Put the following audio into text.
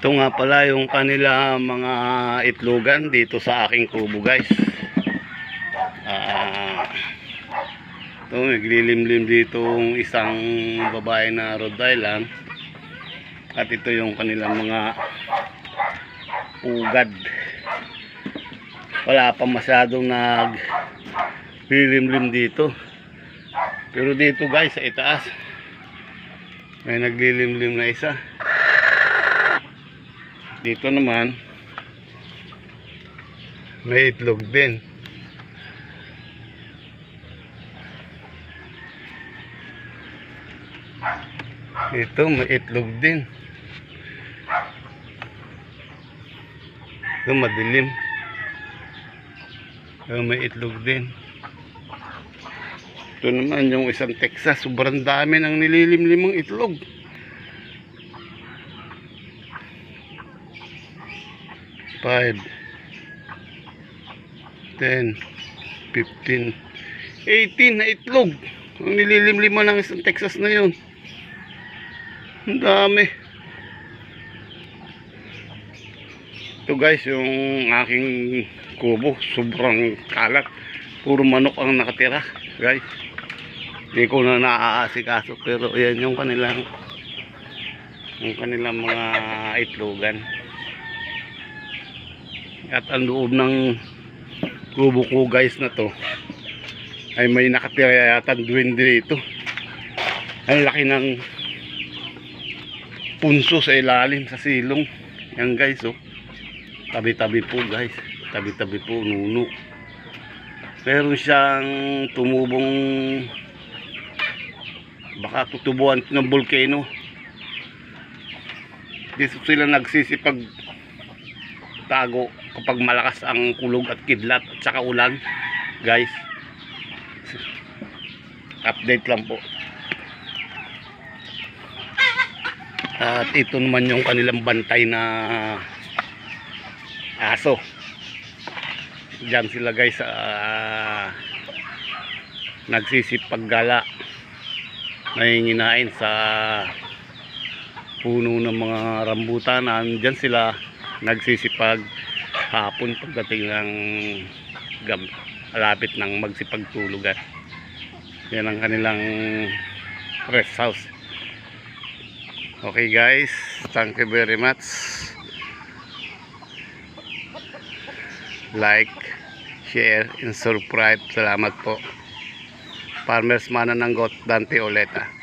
Ito nga pala yung kanila mga itlogan dito sa aking kubo, guys. Ito, naglilimlim dito isang babae na Rhode Island. At ito yung kanilang mga pugad. Wala pa masyadong naglilimlim dito. Pero dito, guys, sa itaas may naglilimlim na isa. Dito naman may itlog din. Dito may itlog din. Ito madilim. Ito may itlog din. Ito naman yung isang Texas. Sobrang dami ng nililimlimang itlog. 5, 10, 15, 18 na itlog. Ang nililimliman ng isang Texas na yun. Ang dami. Ito, guys, yung aking kubo. Sobrang kalat. Puro manok ang nakatira, guys. Hindi ko na naaasikaso. Pero yan yung kanilang mga itlogan. At ang loob ng kubo ko, guys, na to ay may nakatira yata duwende ito. Ang laki ng punso sa ilalim sa silong. Yan, guys, oh. Tabi-tabi po, guys. Tabi-tabi po, nuno. Meron siyang tumubong, baka tutubuan ng volcano. Dito sila nagsisipag tago kapag malakas ang kulog at kidlat at saka ulan, guys. Update lang po. At ito naman yung kanilang bantay na aso. Diyan sila, guys, nagsisipaggala, nanginginain sa puno ng mga rambutan. Diyan sila nagsisipag hapon pagdating ng malapit ng magsipagtulugan. Yan ang kanilang rest house. Okay, guys, thank you very much. Like, share, and subscribe. Salamat po. Farmers Manananggot, Dante Oleta.